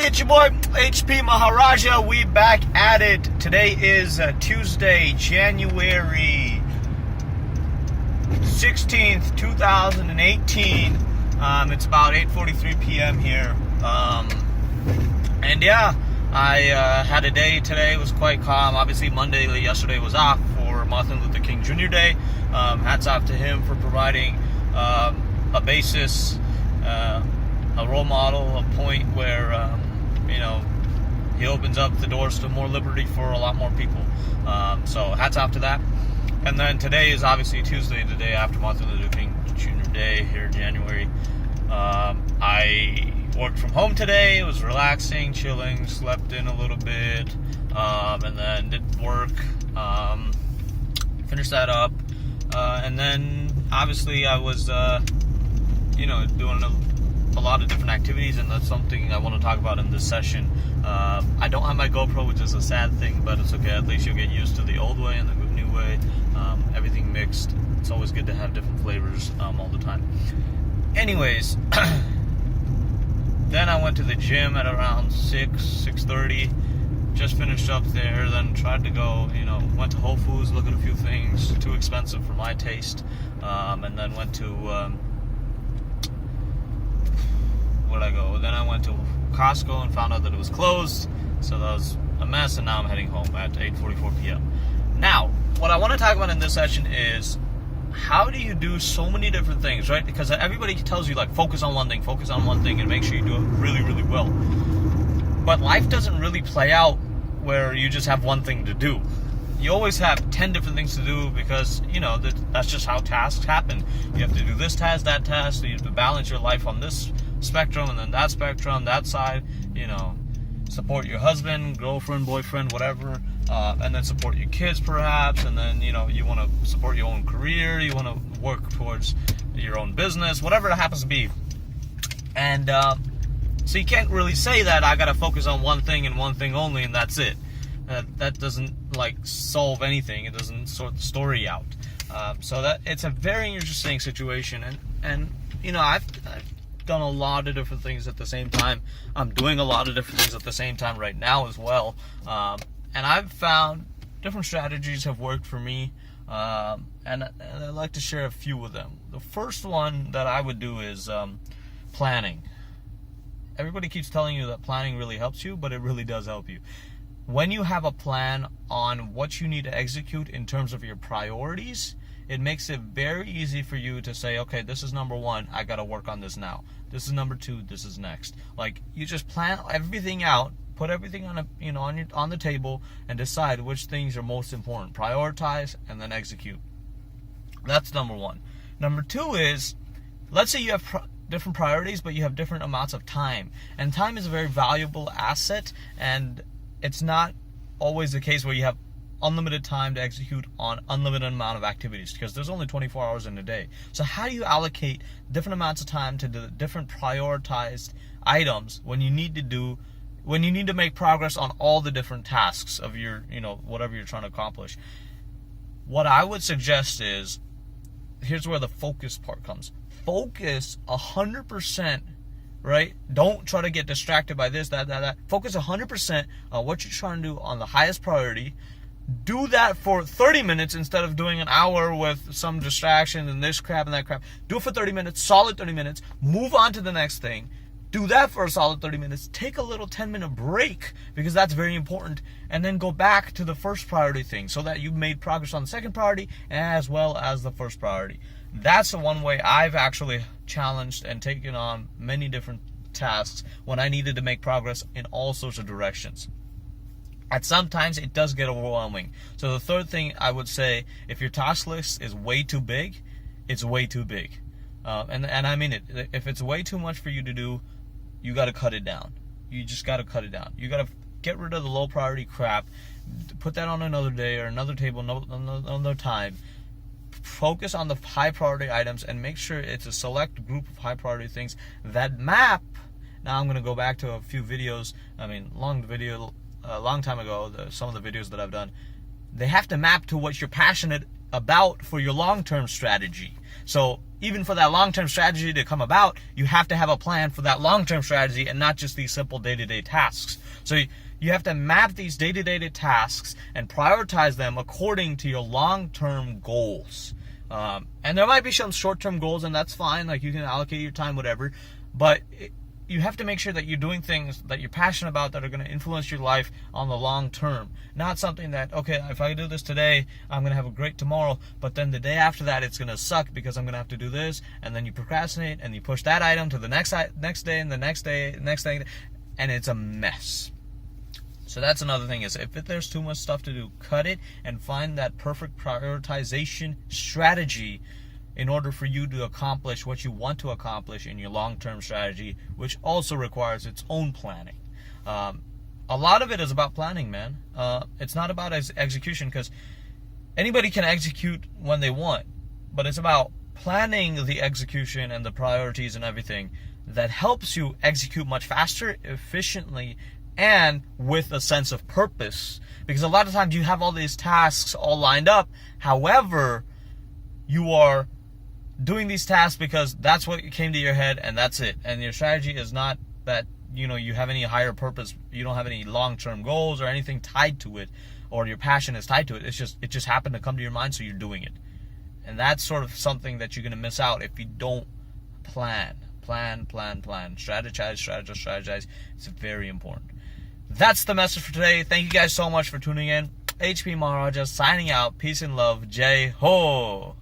everybody, it's your boy HP Maharaja. We back at it. Today is Tuesday, January 16th, 2018. It's about 8:43 p.m. here. And yeah, I had a day today. It was quite calm. Obviously, yesterday was off for Martin Luther King Jr. Day. Hats off to him for providing a basis, a role model, a point where, he opens up the doors to more liberty for a lot more people. So hats off to that. And then today is obviously Tuesday, the day after Martin Luther King Jr. Day here in January. I worked from home today. It was relaxing, chilling, slept in a little bit, and then did work, finished that up. And then obviously I was, doing a lot of different activities, and that's something I want to talk about in this session. I don't have my GoPro, which is a sad thing, but it's okay. At least you'll get used to the old way and the new way. Everything mixed. It's always good to have different flavors all the time. Anyways, then I went to the gym at around 6:30. Just finished up there, then tried to go, went to Whole Foods, look at a few things, too expensive for my taste, and then went to, where'd I go? Then I went to Costco and found out that it was closed, so that was a mess, and now I'm heading home at 8:44 p.m. Now, what I want to talk about in this session is, how do you do so many different things, right? Because everybody tells you, focus on one thing, and make sure you do it really, really well. But life doesn't really play out where you just have one thing to do. You always have 10 different things to do because, that's just how tasks happen. You have to do this task, that task, so you have to balance your life on this spectrum and then that spectrum, that side, support your husband, girlfriend, boyfriend, whatever, and then support your kids perhaps, and then, you want to support your own career, you want to work towards your own business, whatever it happens to be. And, so you can't really say that I gotta focus on one thing and one thing only, and that's it. That doesn't solve anything. It doesn't sort the story out. So that it's a very interesting situation, and I've done a lot of different things at the same time. I'm doing a lot of different things at the same time right now as well. And I've found different strategies have worked for me, and I'd like to share a few of them. The first one that I would do is planning. Everybody keeps telling you that planning really helps you, but it really does help you. When you have a plan on what you need to execute in terms of your priorities, it makes it very easy for you to say, okay, this is number one, I got to work on this now. This is number two, this is next. You just plan everything out, put everything on on the table, and decide which things are most important. Prioritize and then execute. That's number one. Number two is, let's say you have different priorities, but you have different amounts of time. And time is a very valuable asset, and it's not always the case where you have unlimited time to execute on unlimited amount of activities, because there's only 24 hours in a day. So how do you allocate different amounts of time to the different prioritized items when you need to make progress on all the different tasks of your, whatever you're trying to accomplish? What I would suggest is, here's where the focus part comes. Focus 100%, right? Don't try to get distracted by this, that. Focus 100% on what you're trying to do on the highest priority. Do that for 30 minutes instead of doing an hour with some distractions and this crap and that crap. Do it for 30 minutes, solid 30 minutes. Move on to the next thing. Do that for a solid 30 minutes. Take a little 10-minute break, because that's very important. And then go back to the first priority thing so that you've made progress on the second priority as well as the first priority. That's the one way I've actually challenged and taken on many different tasks when I needed to make progress in all sorts of directions. At sometimes it does get overwhelming. So the third thing I would say, if your task list is way too big, it's way too big. And I mean it. If it's way too much for you to do, you got to cut it down. You just got to cut it down. You got to get rid of the low priority crap. Put that on another day or another table, another time. Focus on the high priority items and make sure it's a select group of high priority things that map. Now I'm going to go back to a few videos. A long time ago, some of the videos that I've done, they have to map to what you're passionate about for your long-term strategy. So even for that long-term strategy to come about, you have to have a plan for that long-term strategy and not just these simple day-to-day tasks. So you have to map these day-to-day tasks and prioritize them according to your long-term goals. And there might be some short-term goals, and that's fine. Like, you can allocate your time, whatever. But you have to make sure that you're doing things that you're passionate about that are going to influence your life on the long term. Not something that, okay, if I do this today, I'm going to have a great tomorrow, but then the day after that, it's going to suck because I'm going to have to do this, and then you procrastinate, and you push that item to the next day, and the next day, next thing, and it's a mess. So that's another thing, is if there's too much stuff to do, cut it and find that perfect prioritization strategy in order for you to accomplish what you want to accomplish in your long-term strategy, which also requires its own planning. A lot of it is about planning, man. It's not about execution, because anybody can execute when they want, but it's about planning the execution and the priorities and everything that helps you execute much faster, efficiently, and with a sense of purpose. Because a lot of times you have all these tasks all lined up, however, you are doing these tasks because that's what came to your head and that's it. And your strategy is not that, you have any higher purpose. You don't have any long-term goals or anything tied to it, or your passion is tied to it. It just happened to come to your mind, so you're doing it. And that's sort of something that you're going to miss out if you don't plan. Plan. Strategize. It's very important. That's the message for today. Thank you guys so much for tuning in. HP Maharaja signing out. Peace and love. Jai Ho.